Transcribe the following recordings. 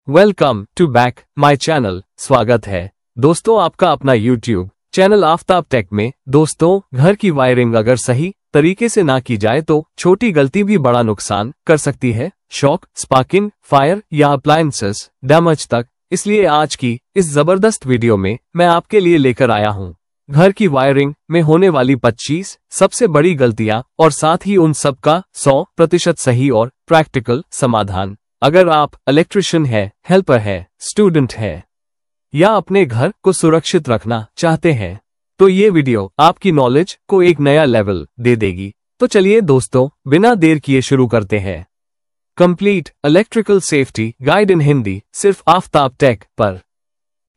Welcome to back my channel. स्वागत है दोस्तों आपका अपना यूट्यूब चैनल आफ्ताब टेक में। दोस्तों, घर की वायरिंग अगर सही तरीके से ना की जाए तो छोटी गलती भी बड़ा नुकसान कर सकती है, शॉक, स्पार्किंग, फायर या अप्लायंसेस डैमेज तक। इसलिए आज की इस जबरदस्त वीडियो में मैं आपके लिए लेकर आया हूं घर की वायरिंग में होने वाली 25 सबसे बड़ी गलतियां और साथ ही उन सब का 100% सही और प्रैक्टिकल समाधान। अगर आप इलेक्ट्रिशियन है, हेल्पर है, स्टूडेंट है या अपने घर को सुरक्षित रखना चाहते हैं तो ये वीडियो आपकी नॉलेज को एक नया लेवल दे देगी। तो चलिए दोस्तों, बिना देर किए शुरू करते हैं। कंप्लीट इलेक्ट्रिकल सेफ्टी गाइड इन हिंदी, सिर्फ आफ्ताब टेक पर।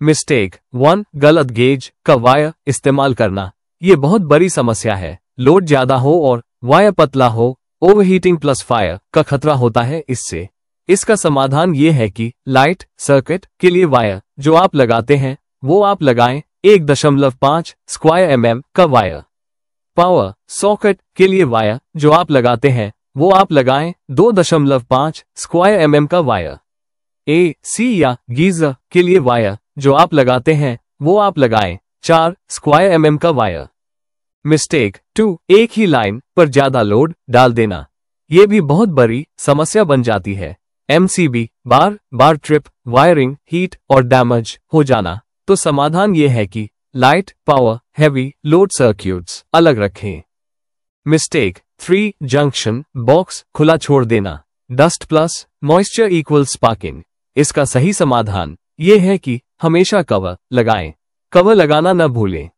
मिस्टेक 1, गलत गेज का वायर इस्तेमाल करना। ये बहुत बड़ी समस्या है। लोड ज्यादा हो और वायर पतला हो, ओवरहीटिंग प्लस फायर का खतरा होता है। इसका समाधान ये है कि लाइट सर्किट के लिए वायर जो आप लगाते हैं वो आप लगाएं 1.5 स्क्वायर mm का वायर। पावर सॉकेट के लिए वायर जो आप लगाते हैं वो आप लगाएं 2.5 स्क्वायर mm का वायर। AC या गीजर के लिए वायर जो आप लगाते हैं वो आप लगाएं 4 स्क्वायर mm का वायर। मिस्टेक 2, एक ही लाइन पर ज्यादा लोड डाल देना। ये भी बहुत बड़ी समस्या बन जाती है। MCB बार ट्रिप, वायरिंग हीट और डैमेज हो जाना। तो समाधान ये है कि light, power, heavy load circuits अलग रखें। मिस्टेक 3, जंक्शन बॉक्स खुला छोड़ देना। Dust plus moisture equal sparking. इसका सही समाधान ये है कि हमेशा कवर लगाएं। कवर लगाना न भूलें।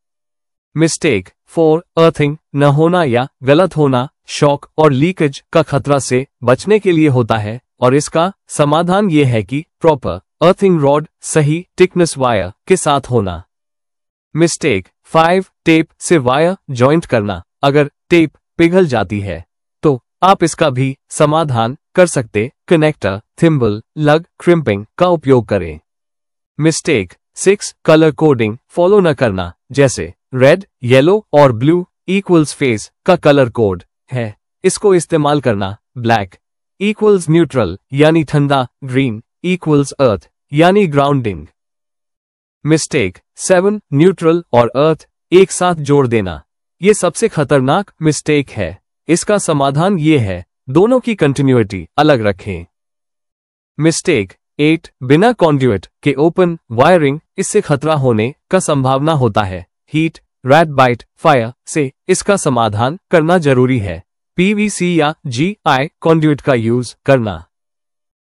मिस्टेक 4, अर्थिंग न होना या गलत होना शॉक और लीकेज का खतरा से बचने के लिए होता है और इसका समाधान ये है कि प्रॉपर अर्थिंग रॉड सही थिकनेस वायर के साथ होना। मिस्टेक 5, टेप से वायर जॉइंट करना। अगर टेप पिघल जाती है तो आप इसका भी समाधान कर सकते कनेक्टर, थिम्बल, लग क्रिम्पिंग का उपयोग करें। मिस्टेक 6, कलर कोडिंग फॉलो न करना। जैसे रेड, येलो और ब्लू इक्वल्स फेस का कलर कोड है, इसको इस्तेमाल करना। ब्लैक इक्वल्स न्यूट्रल यानी ठंडा, ग्रीन इक्वल्स अर्थ यानी ग्राउंडिंग। मिस्टेक 7, न्यूट्रल और अर्थ एक साथ जोड़ देना। ये सबसे खतरनाक मिस्टेक है। इसका समाधान ये है, दोनों की कंटिन्यूटी अलग रखें। मिस्टेक 8, बिना कॉन्ड्यूट के ओपन वायरिंग। इससे खतरा होने का संभावना होता है हीट, रैट बाइट, फायर से। इसका समाधान करना जरूरी है। PVC या GI कॉन्ड्यूट का यूज करना।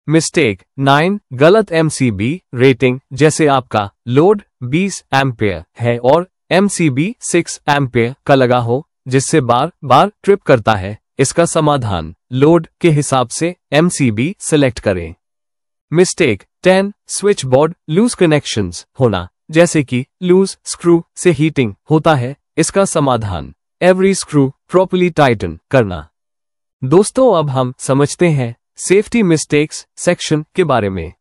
मिस्टेक 9, गलत MCB रेटिंग। जैसे आपका लोड 20 एम्पेयर है और MCB 6 एम्पेयर का लगा हो जिससे बार बार ट्रिप करता है। इसका समाधान लोड के हिसाब से MCB सेलेक्ट करें। Mistake 10, switchboard loose connections होना। जैसे कि लूज स्क्रू से हीटिंग होता है। इसका समाधान एवरी स्क्रू प्रॉपर्ली टाइटन करना। दोस्तों, अब हम समझते हैं सेफ्टी मिस्टेक्स सेक्शन के बारे में।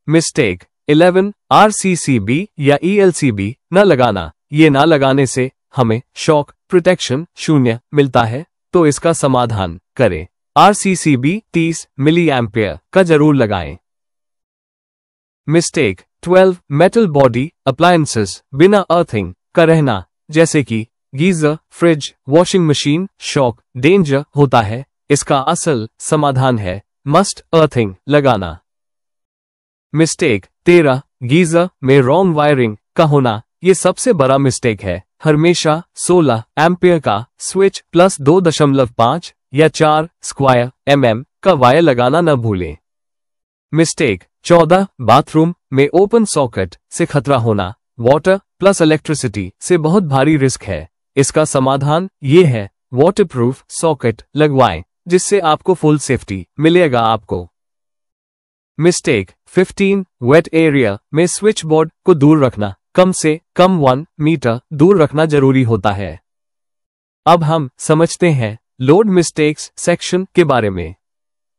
मिस्टेक 11, RCCB या ELCB न लगाना। ये ना लगाने से हमें शॉक प्रोटेक्शन 0 मिलता है, तो इसका समाधान करें। RCCB 30 मिली एम्पेयर का जरूर लगाएं। मिस्टेक 12, मेटल बॉडी अप्लायंसेस बिना अर्थिंग का रहना। जैसे कि geyser, fridge, washing machine shock danger होता है। इसका असल समाधान है मस्ट अर्थिंग लगाना। मिस्टेक 13, गीजर में रॉन्ग वायरिंग का होना। ये सबसे बड़ा मिस्टेक है। हमेशा 16 एम्पियर का स्विच प्लस 2.5 या 4 स्क्वायर mm का वायर लगाना न भूलें। मिस्टेक 14, बाथरूम में ओपन सॉकेट से खतरा होना। वाटर प्लस इलेक्ट्रिसिटी से बहुत भारी रिस्क है। इसका समाधान ये है, वाटरप्रूफ सॉकेट लगवाएं जिससे आपको फुल सेफ्टी मिलेगा आपको। मिस्टेक 15, वेट एरिया में स्विच बोर्ड को दूर रखना। कम से कम 1 मीटर दूर रखना जरूरी होता है। अब हम समझते हैं लोड मिस्टेक्स सेक्शन के बारे में।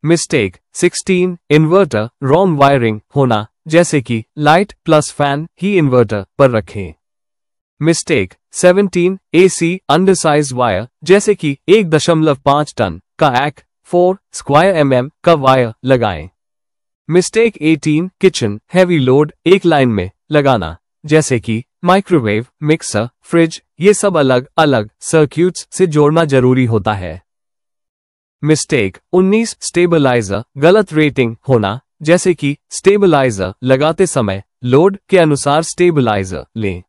मिस्टेक 16, इन्वर्टर रॉन्ग वायरिंग होना। जैसे कि लाइट प्लस फैन ही इन्वर्टर पर रखें। Mistake 17, AC undersize wire. जैसे कि 1.5 टन का 4 स्क्वायर mm का वायर लगाएं। मिस्टेक 18 किचन हैवी लोड एक लाइन में लगाना, जैसे कि माइक्रोवेव, मिक्सर, फ्रिज, ये सब अलग अलग सर्क्यूट्स से जोड़ना जरूरी होता है। मिस्टेक 19 स्टेबलाइजर गलत रेटिंग होना, जैसे कि स्टेबलाइजर लगाते समय लोड के अनुसार स्टेबलाइजर लें।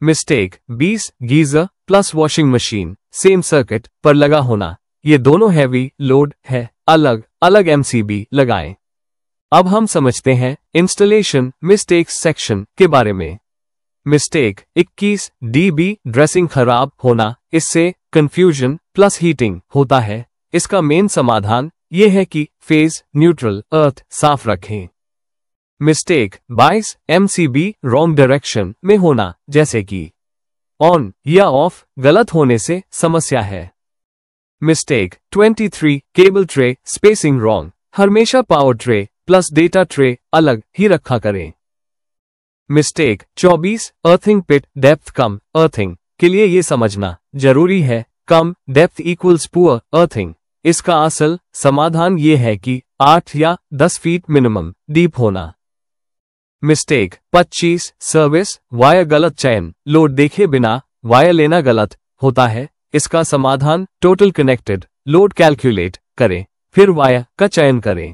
Mistake 20 geyser plus washing machine same circuit पर लगा होना, ये दोनों हैवी लोड है, अलग अलग एमसीबी लगाएं। अब हम समझते हैं इंस्टॉलेशन मिस्टेक्स सेक्शन के बारे में। मिस्टेक 21 डीबी ड्रेसिंग खराब होना, इससे कंफ्यूजन प्लस हीटिंग होता है। इसका मेन समाधान ये है कि फेज न्यूट्रल अर्थ साफ रखें। मिस्टेक 22 एमसीबी रॉन्ग डायरेक्शन में होना, जैसे कि ऑन या ऑफ गलत होने से समस्या है। Mistake 23 cable tray spacing wrong, हमेशा power tray plus data tray अलग ही रखा करें। मिस्टेक 24 अर्थिंग पिट डेप्थ कम, अर्थिंग के लिए ये समझना जरूरी है कम डेप्थ इक्वल्स पुअर अर्थिंग। इसका असल समाधान ये है कि 8 या 10 फीट मिनिमम डीप होना। मिस्टेक 25 सर्विस वायर गलत चयन, लोड देखे बिना वायर लेना गलत होता है। इसका समाधान टोटल कनेक्टेड लोड कैलकुलेट करें, फिर वायर का चयन करें।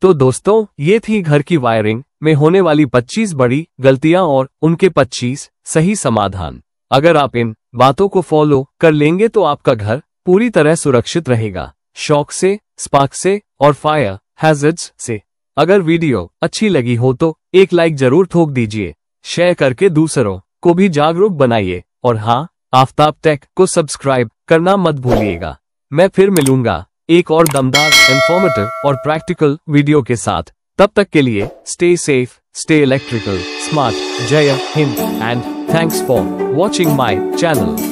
तो दोस्तों, ये थी घर की वायरिंग में होने वाली 25 बड़ी गलतियां और उनके 25 सही समाधान। अगर आप इन बातों को फॉलो कर लेंगे तो आपका घर पूरी तरह सुरक्षित रहेगा, शॉक से, स्पार्क से और फायर हैजर्ड्स से। अगर वीडियो अच्छी लगी हो तो एक लाइक जरूर ठोक दीजिए, शेयर करके दूसरों को भी जागरूक बनाइए और हाँ, आफ्ताब टेक को सब्सक्राइब करना मत भूलिएगा। मैं फिर मिलूंगा एक और दमदार, इंफॉर्मेटिव और प्रैक्टिकल वीडियो के साथ। तब तक के लिए stay safe, stay electrical smart. जय हिंद and thanks for watching my channel.